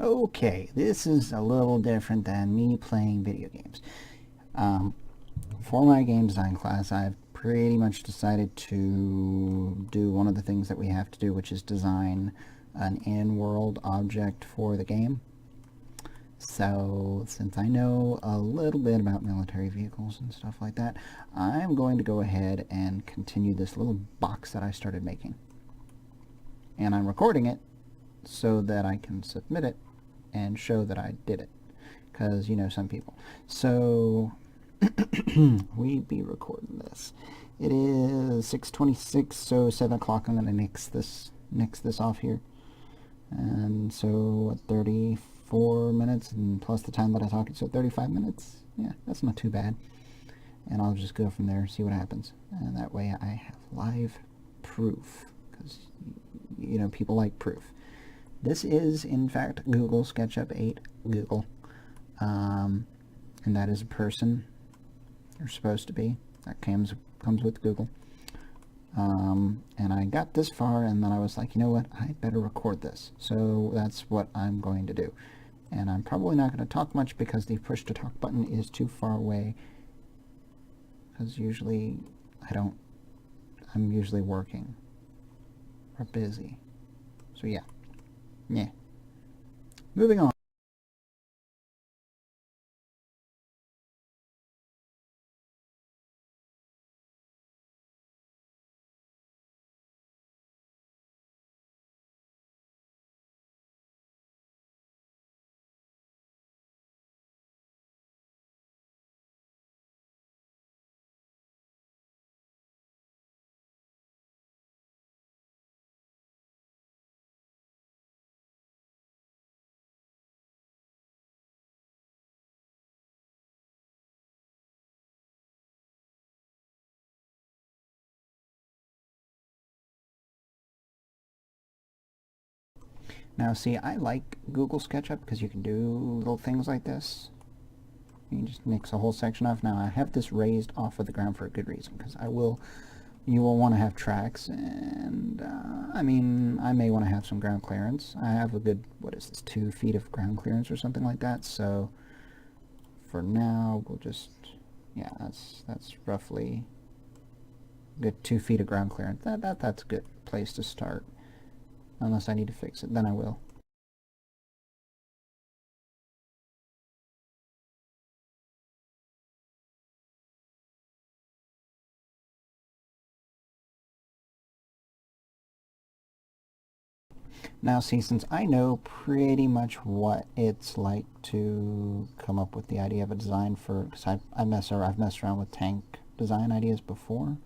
Okay, this is a little different than me playing video games. For my game design class, I've pretty much decided to do one of the things that we have to do, which is design an in-world object for the game. So, since I know a little bit about military vehicles and stuff like that, I'm going to go ahead and continue this little box that I started making. And I'm recording it so that I can submit it and show that I did it. Because, you know, some people. So, we be recording this. It is 6:26, so 7 o'clock. I'm going to nix this off here. And so, 34 minutes, and plus the time that I talk, so 35 minutes. Yeah, that's not too bad. And I'll just go from there, see what happens. And that way I have live proof. Because, you know, people like proof. This is, in fact, Google SketchUp 8 Google. And that is a person. You're supposed to be. That comes with Google. And I got this far, and then I was like, you know what? I better record this. So that's what I'm going to do. And I'm probably not going to talk much because the push to talk button is too far away. Because usually I'm usually working or busy. So yeah. Moving on. Now see, I like Google SketchUp because you can do little things like this. You can just nix a whole section off. Now I have this raised off of the ground for a good reason, because you will want to have tracks, and I mean, I may want to have some ground clearance. I have a good, what is this, 2 feet of ground clearance or something like that, so for now we'll just, yeah, that's roughly a good 2 feet of ground clearance. That's a good place to start. Unless I need to fix it, then I will. Now see, since I know pretty much what it's like to come up with the idea of a design for, because I've messed around with tank design ideas before.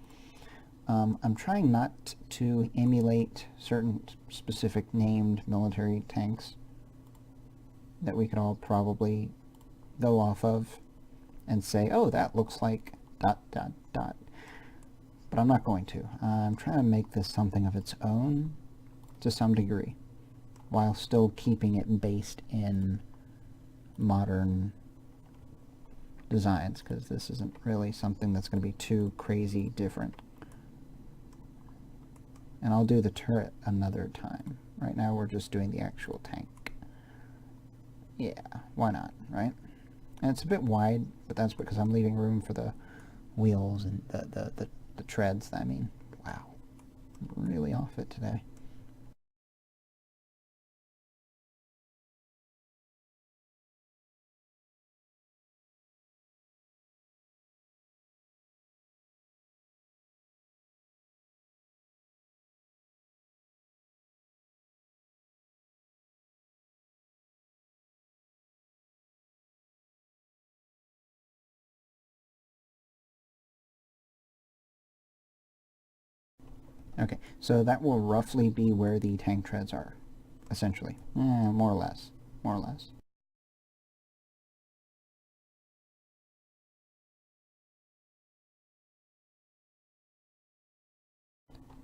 I'm trying not to emulate certain specific named military tanks that we could all probably go off of and say, oh, that looks like ... But I'm not going to. I'm trying to make this something of its own to some degree, while still keeping it based in modern designs, because this isn't really something that's going to be too crazy different. And I'll do the turret another time. Right now we're just doing the actual tank. Yeah, why not, right? And it's a bit wide, but that's because I'm leaving room for the wheels and the treads. I mean, wow, I'm really off it today. Okay, so that will roughly be where the tank treads are, essentially. More or less. More or less.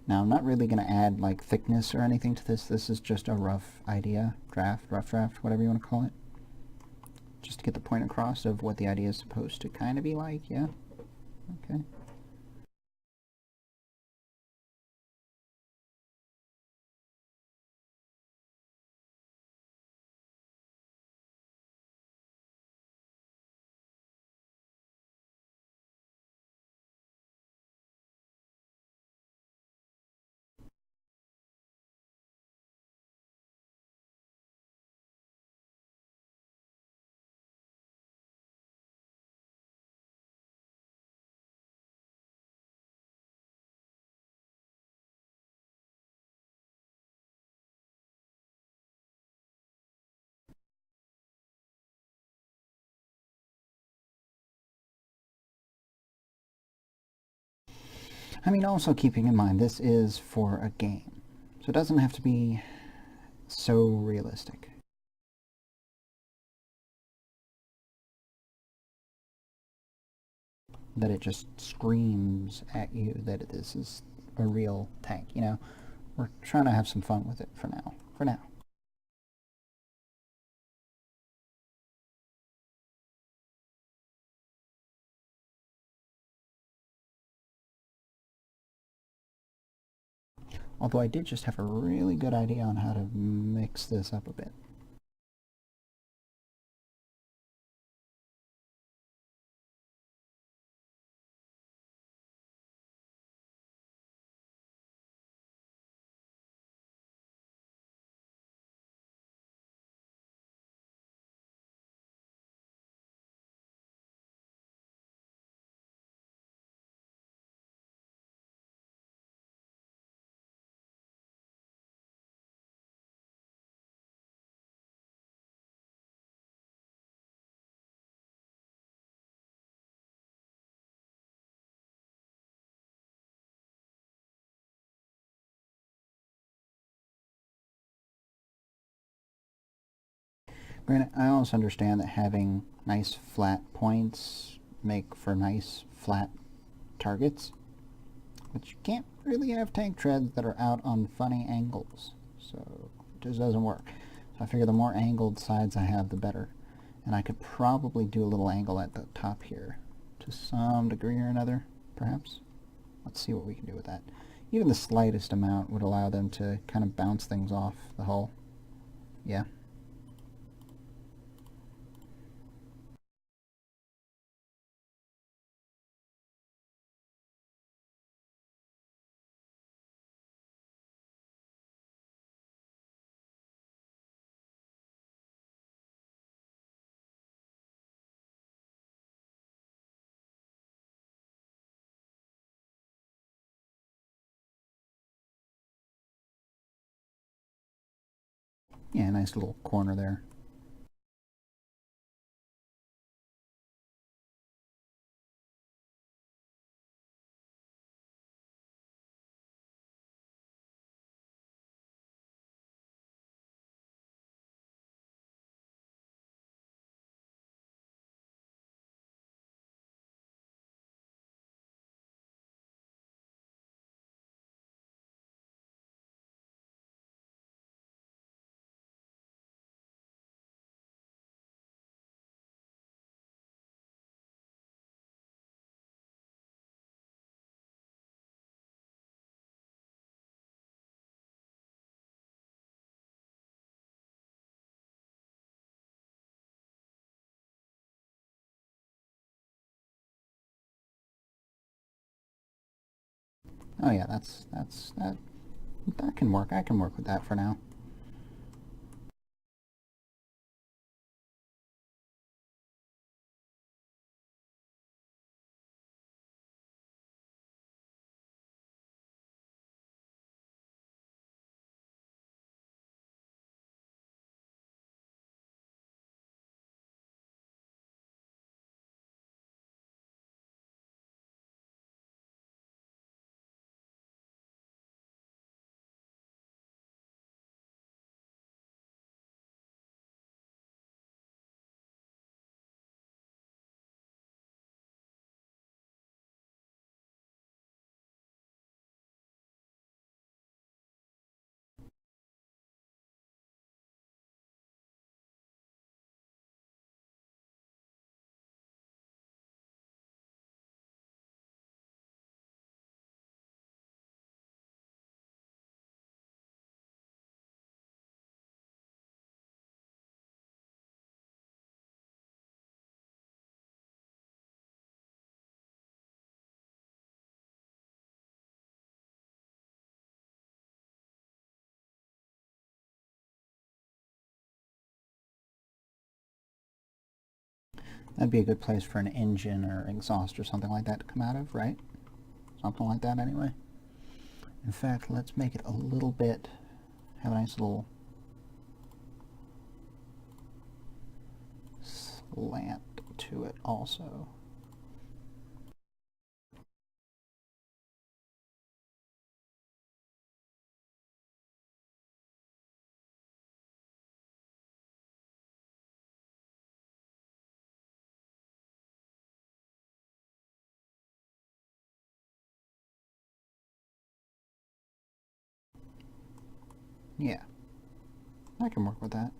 Now, I'm not really going to add, like, thickness or anything to this. This is just a rough idea, rough draft, whatever you want to call it. Just to get the point across of what the idea is supposed to kind of be like, yeah? Okay. I mean, also keeping in mind, this is for a game, so it doesn't have to be so realistic. That it just screams at you that this is a real tank, you know? We're trying to have some fun with it for now. Although I did just have a really good idea on how to mix this up a bit. Granted, I also understand that having nice flat points make for nice flat targets, but you can't really have tank treads that are out on funny angles, so it just doesn't work. So I figure the more angled sides I have, the better. And I could probably do a little angle at the top here, to some degree or another, perhaps. Let's see what we can do with that. Even the slightest amount would allow them to kind of bounce things off the hull. Yeah. Yeah, nice little corner there. Oh yeah, that can work. I can work with that for now. That'd be a good place for an engine or exhaust or something like that to come out of, right? Something like that anyway. In fact, let's make it a little bit, have a nice little slant to it also. Yeah, I can work with that.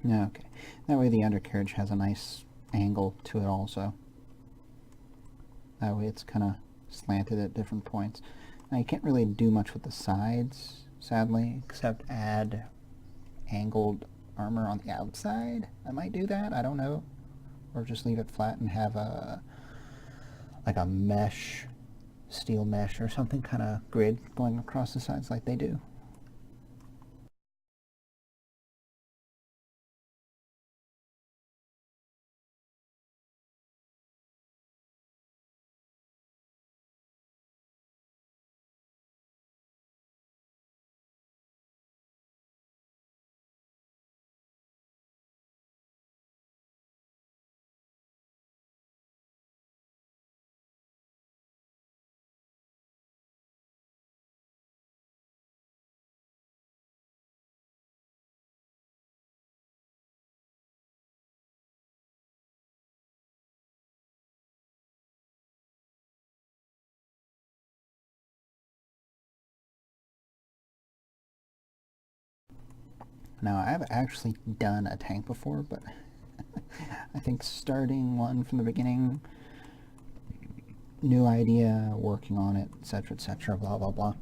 Yeah, okay. That way the undercarriage has a nice angle to it also. That way it's kind of slanted at different points. Now you can't really do much with the sides, sadly, except add angled armor on the outside. I might do that, I don't know. Or just leave it flat and have a like a mesh, steel mesh or something kind of grid going across the sides like they do. Now I've actually done a tank before, but I think starting one from the beginning, new idea, working on it, etc., blah blah blah,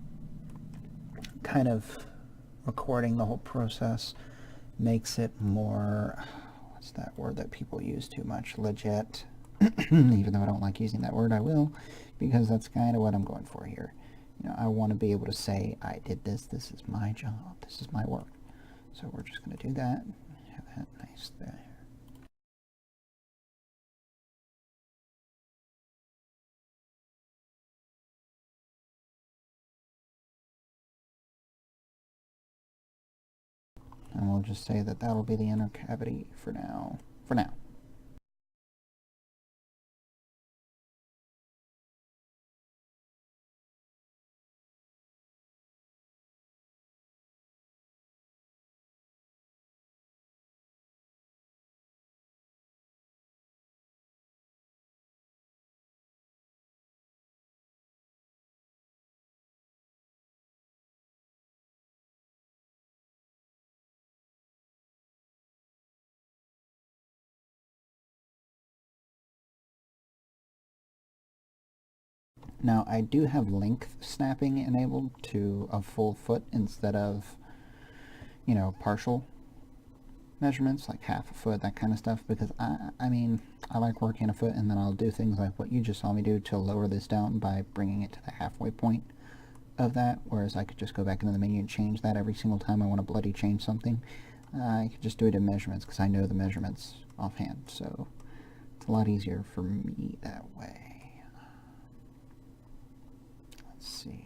kind of recording the whole process makes it more, what's that word that people use too much, legit. Even though I don't like using that word, I will, because that's kind of what I'm going for here. You know, I want to be able to say, I did this, this is my job, this is my work. So we're just going to do that, have that nice there. And we'll just say that that'll be the inner cavity for now. For now. Now I do have length snapping enabled to a full foot instead of, you know, partial measurements, like half a foot, that kind of stuff, because I mean, I like working a foot, and then I'll do things like what you just saw me do to lower this down by bringing it to the halfway point of that, whereas I could just go back into the menu and change that every single time I want to bloody change something. I could just do it in measurements because I know the measurements offhand, so it's a lot easier for me that way. Let's see.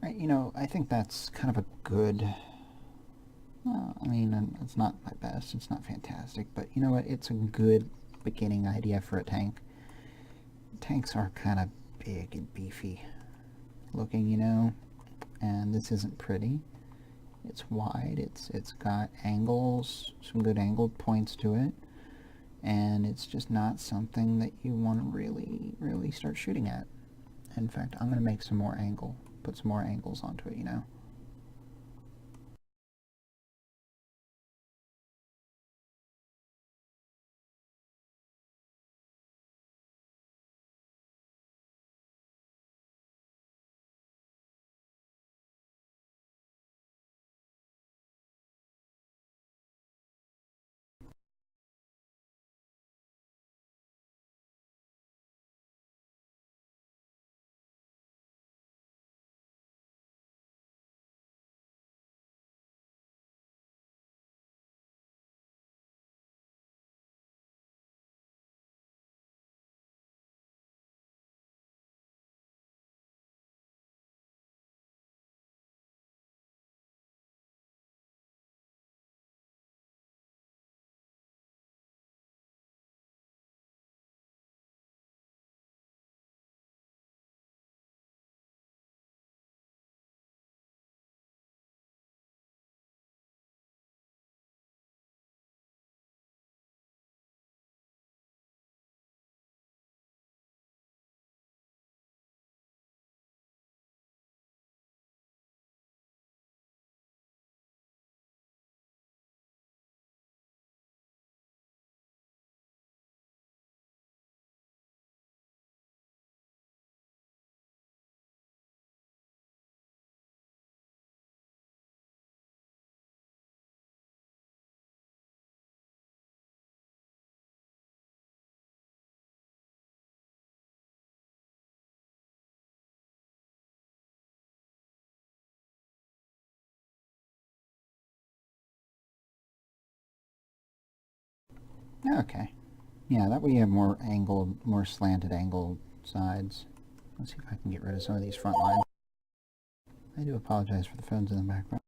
Right, you know, I think that's kind of a good, I mean, it's not my best, it's not fantastic, but you know what, it's a good beginning idea for a tank. Tanks are kind of big and beefy looking, you know, and this isn't pretty. It's wide, it's got angles, some good angled points to it. and it's just not something that you want to really start shooting at. In fact, I'm going to make some more angle, put some more angles onto it, you know. Okay. Yeah, that way you have more angled, more slanted angled sides. Let's see if I can get rid of some of these front lines. I do apologize for the phones in the background.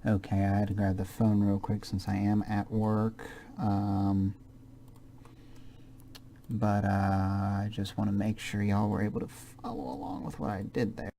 Okay, I had to grab the phone real quick since I am at work. But I just want to make sure y'all were able to follow along with what I did there.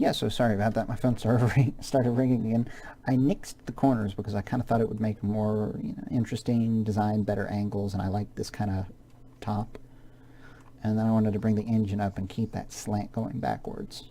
Yeah, so sorry about that. My phone started ringing again. I nixed the corners because I kind of thought it would make a more interesting design, better angles, and I like this kind of top. And then I wanted to bring the engine up and keep that slant going backwards.